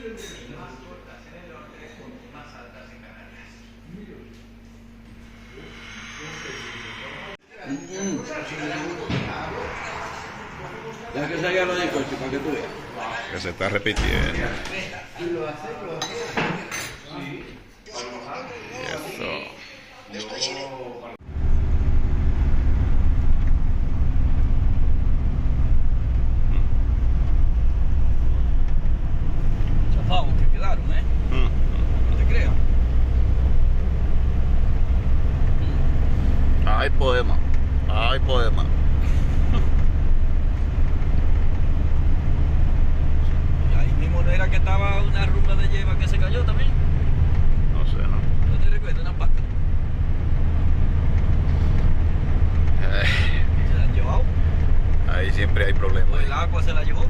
más cortas en el norte, más altas en Canarias. Ya que salga lo del coche para que tú veas. Que se está repitiendo. Y eso. Chapados que quedaron, ¿eh? No te creas. Ay, poema. Ay, poema. Y ahí mismo no era que estaba una rumba de lleva que se cayó también. No sé, ¿no? No te recuerdo, una paca. Se la han llevado. Ahí siempre hay problemas. O el agua se la llevó.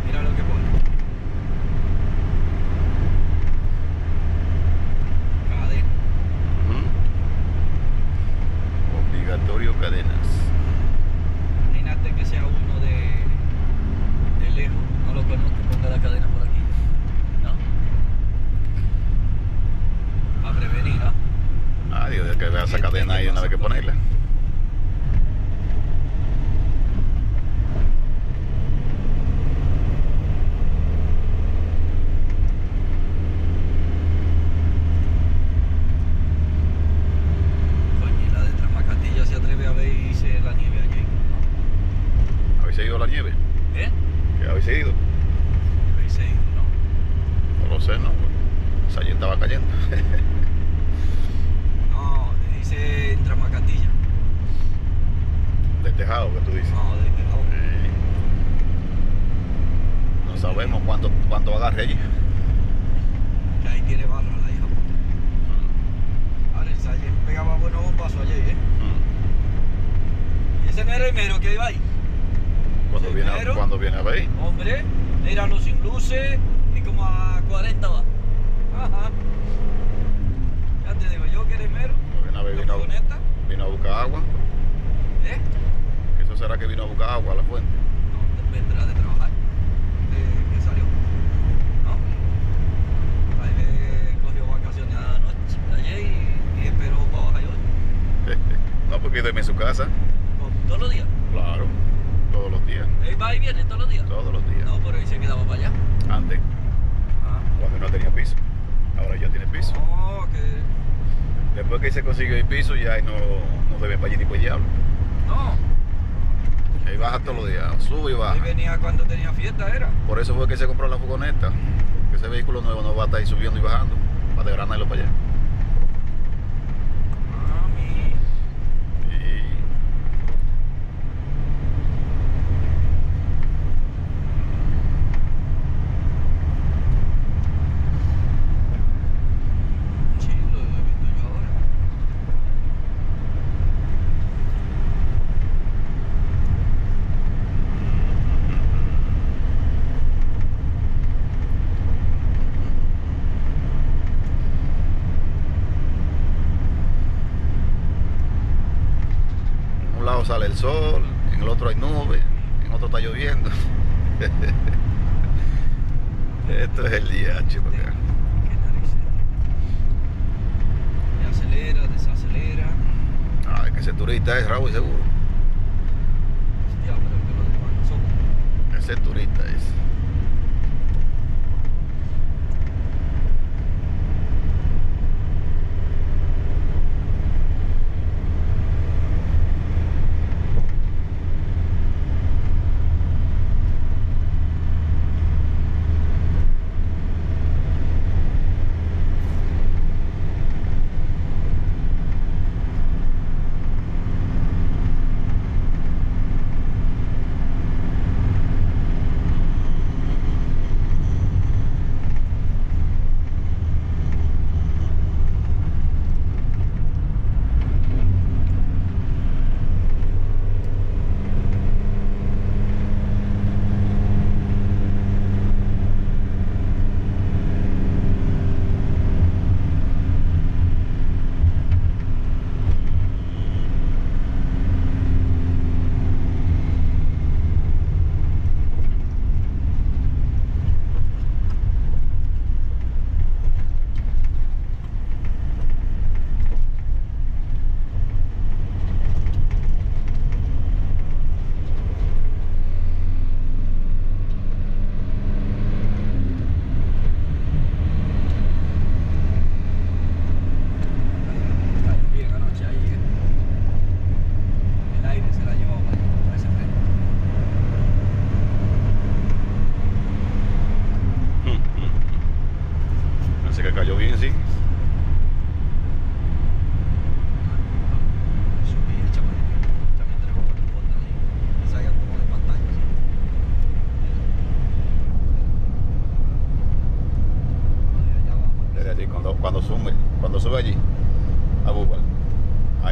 Mira lo que pone. Cadena. Obligatorio cadenas. Imagínate que sea uno de lejos, no lo conozco, ponga la cadena por aquí, ¿no? A prevenir, ¿no? Ah, Dios, de que vea esa cadena ahí una vez que ponerla. Coño, y la de Trasmacatilla se atreve a ver y dice la nieve allí, ¿no? ¿Habéis ido a la nieve? ¿Eh? ¿Qué habéis ido? Ahí se ido, ¿no? No lo sé, ¿no? O sea, ayer estaba cayendo. No, dice en Trasmacatilla. Del tejado que tú dices. No, desde la otra. Sí. No sabemos cuánto agarre allí. Que ahí tiene barra la hija puta. Ahora el ayer pegaba buenos bombazos ayer, ¿eh? Y ese no era el mero que iba ahí. Primero. Cuando viene a ver. Hombre, míralo sin luces y como a 40 va. Ajá. Ya te digo yo que eres mero. Viene a ver, La vino furgoneta, a buscar agua. ¿eh? ¿Eso será que vino a buscar agua a la fuente? No, vendrá de trabajar. Que salió. ¿No? Ahí cogió vacaciones anoche, ayer y esperó para bajar hoy. No, porque duerme en su casa. Todos los días. Claro, todos los días. Él va y viene todos los días. Todos los días. No, pero él se quedaba para allá. Antes, Ah. cuando no tenía piso. Ahora ya tiene piso. No, que. Después que se consiguió el piso, ya no se ve para allí ni para el diablo. No. Ahí baja todos los días, sube y Él baja. venía cuando tenía fiesta, era. Por eso fue que se compró la furgoneta. Que ese vehículo nuevo no va a estar ahí subiendo y bajando. Para desgranarlo para allá. Mami. Y Sí, lo he visto yo ahora. en un lado sale el sol, en el otro hay nubes, en otro está lloviendo. Esto es el día, chico. Qué narices. Y acelera, desacelera. Ay, que ese turista es Raúl seguro. Hostia, pero que lo demás son. Ese turista es.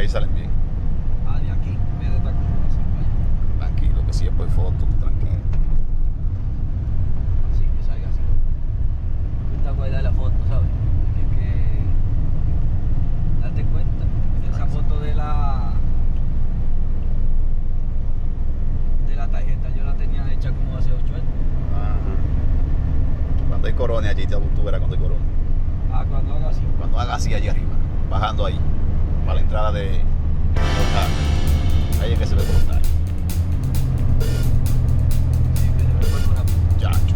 Ahí salen bien. Ah, de aquí, en vez de esta configuración, vaya. Tranquilo, que si es por foto, tranquilo. Así que salga así. Me gusta guardar la foto, ¿sabes? Porque es que date cuenta, esa foto de la tarjeta yo la tenía hecha como hace 8 años. Ajá. Cuando hay corona allí, tú verás cuando hay corona. Ah, cuando haga así. Cuando haga así allí arriba, bajando ahí, para la entrada de los ahí es que se ve brutal. Sí, que se ve por una Chacho.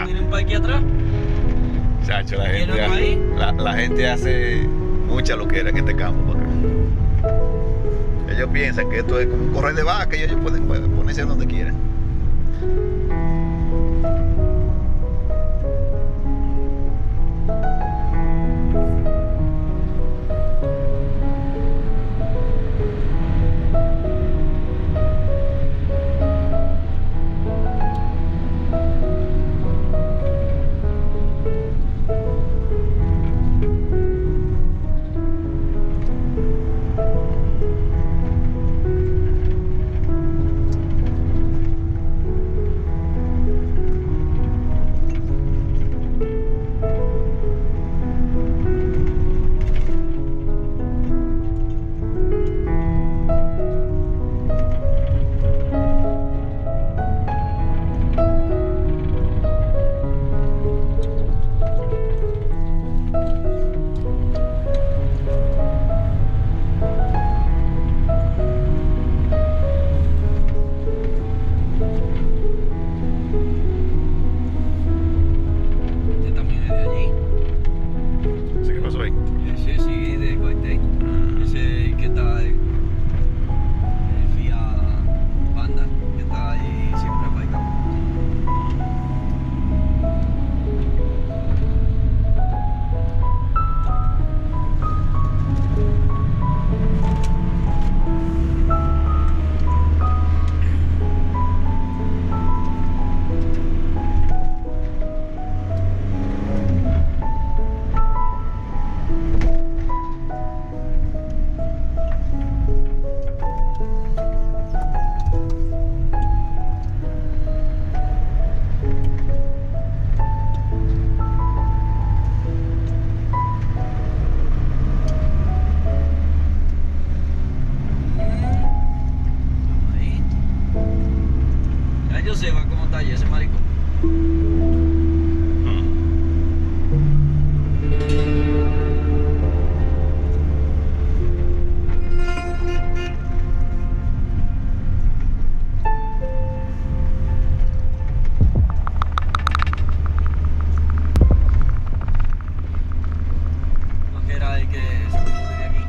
Miren para aquí atrás. Chacho, la ¿Tiene algo ahí? gente, la gente hace mucha loquera en este campo. Porque ellos piensan que esto es como un corral de vaca y ellos pueden ponerse donde quieran. Se va como está ahí ese marico. No que era el que se puso desde aquí.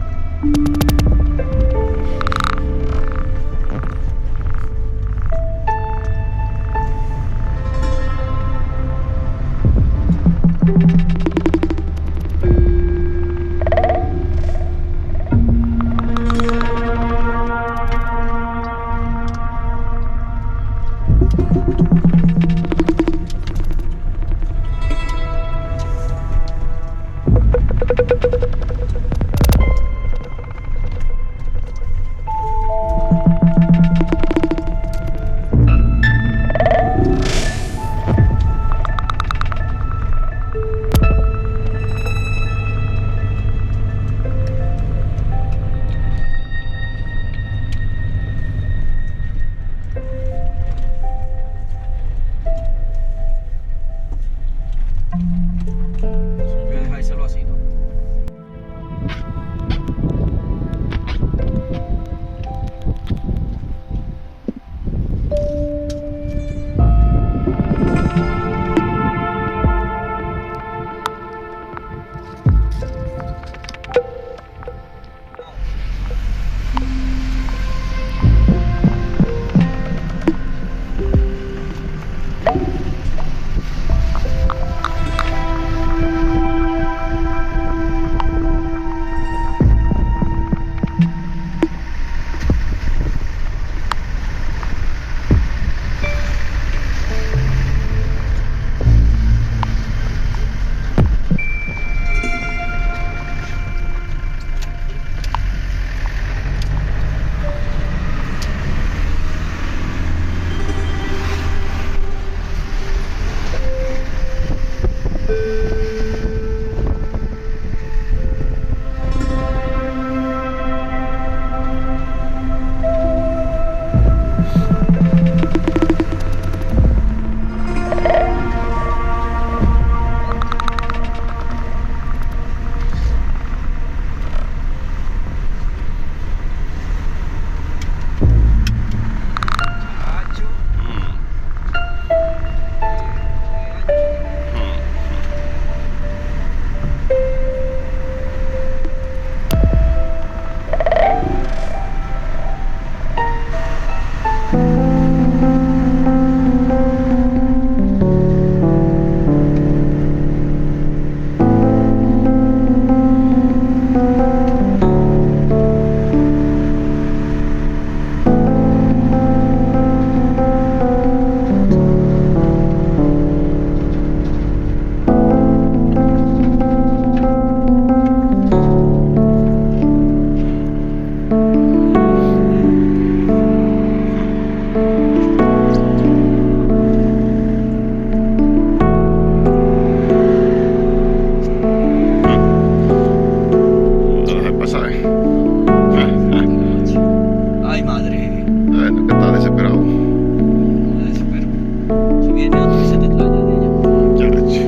queda tú y se te extraña de ella. Chacho.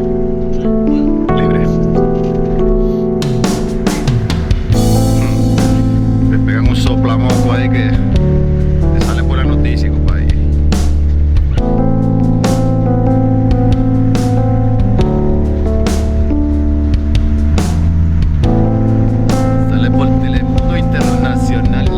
Bueno, Libre. Te pegan un soplamoco ahí que te sale por la noticia, compadre. Sale por Telemundo Internacional.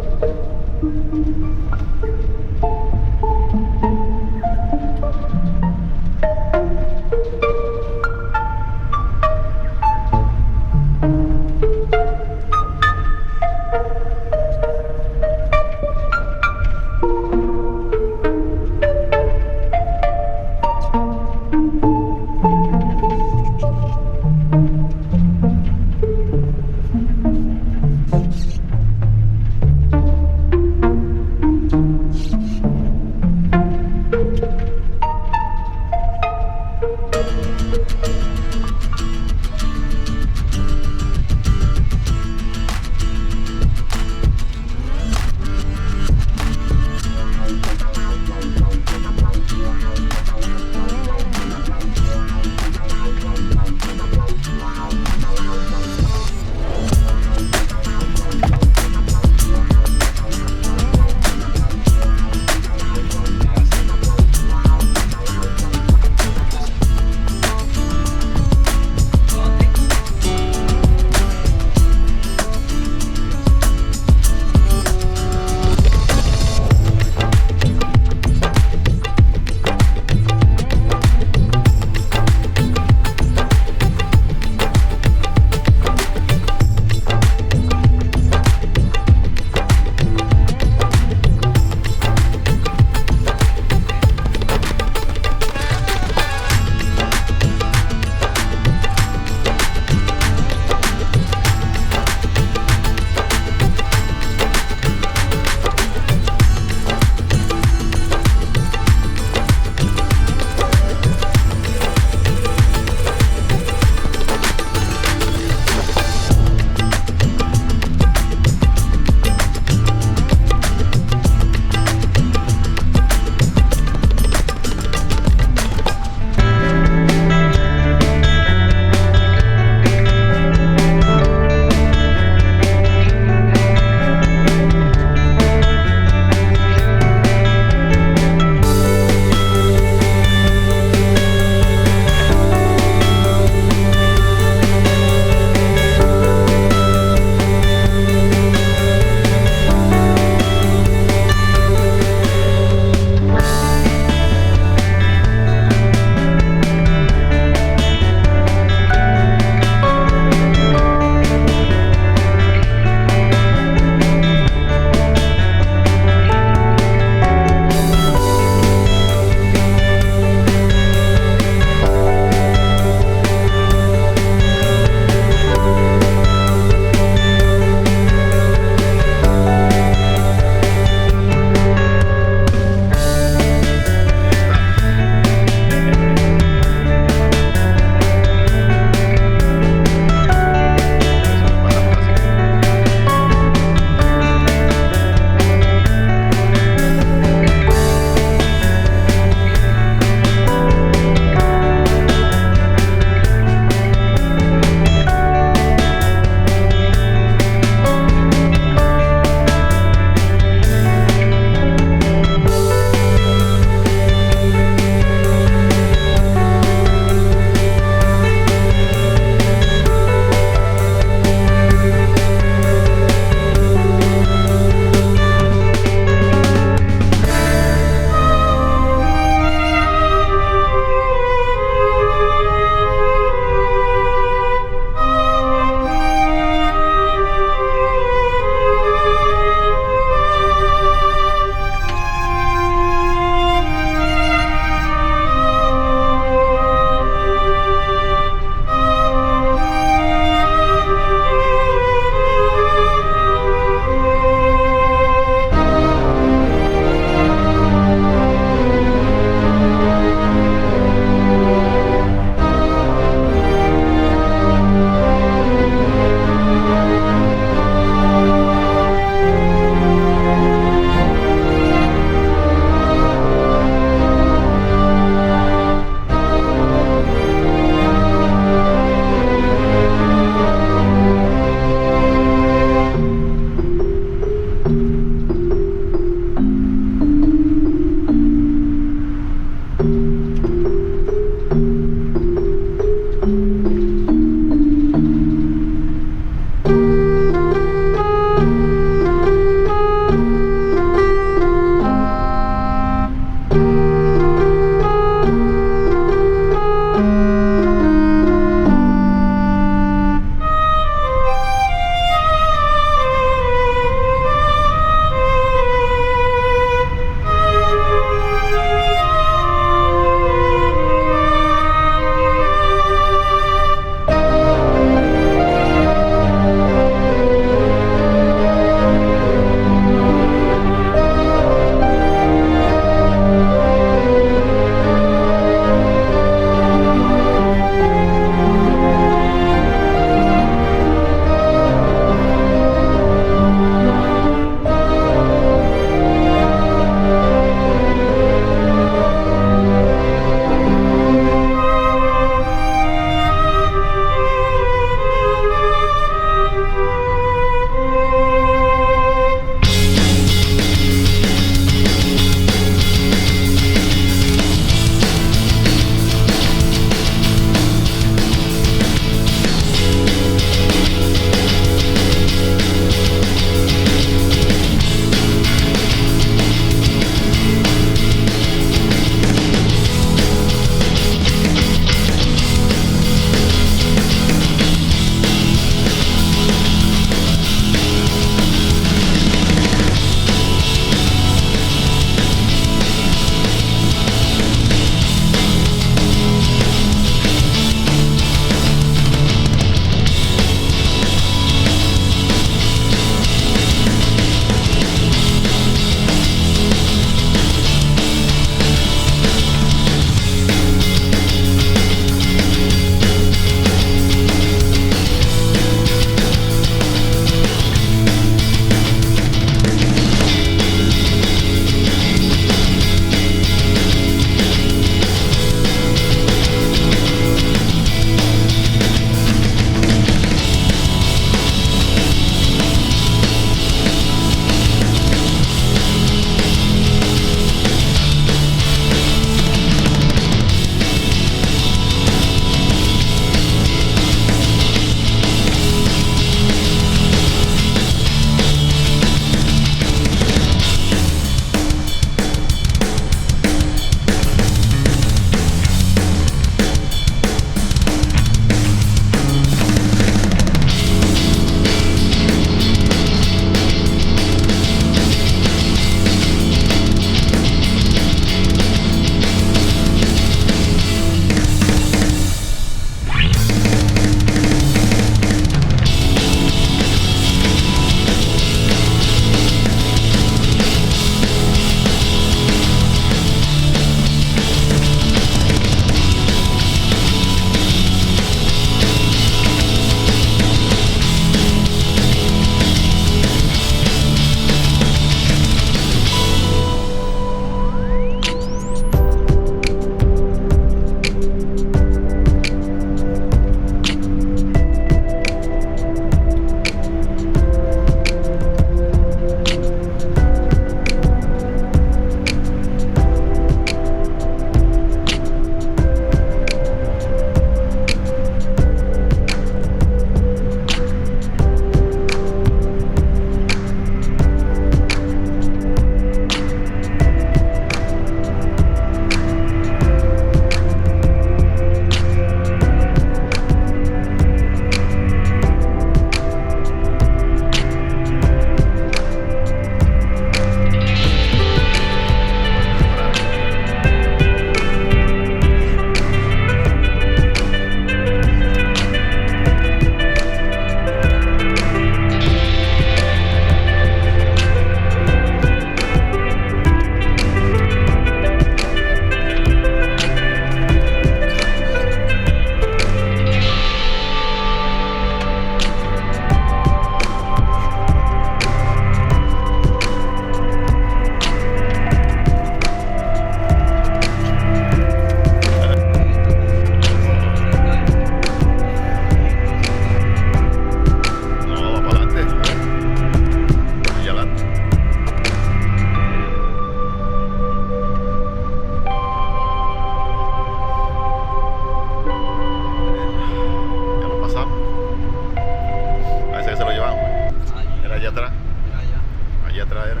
atrás era.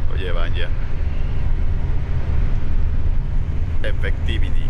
Lo llevan ya. Effectivity.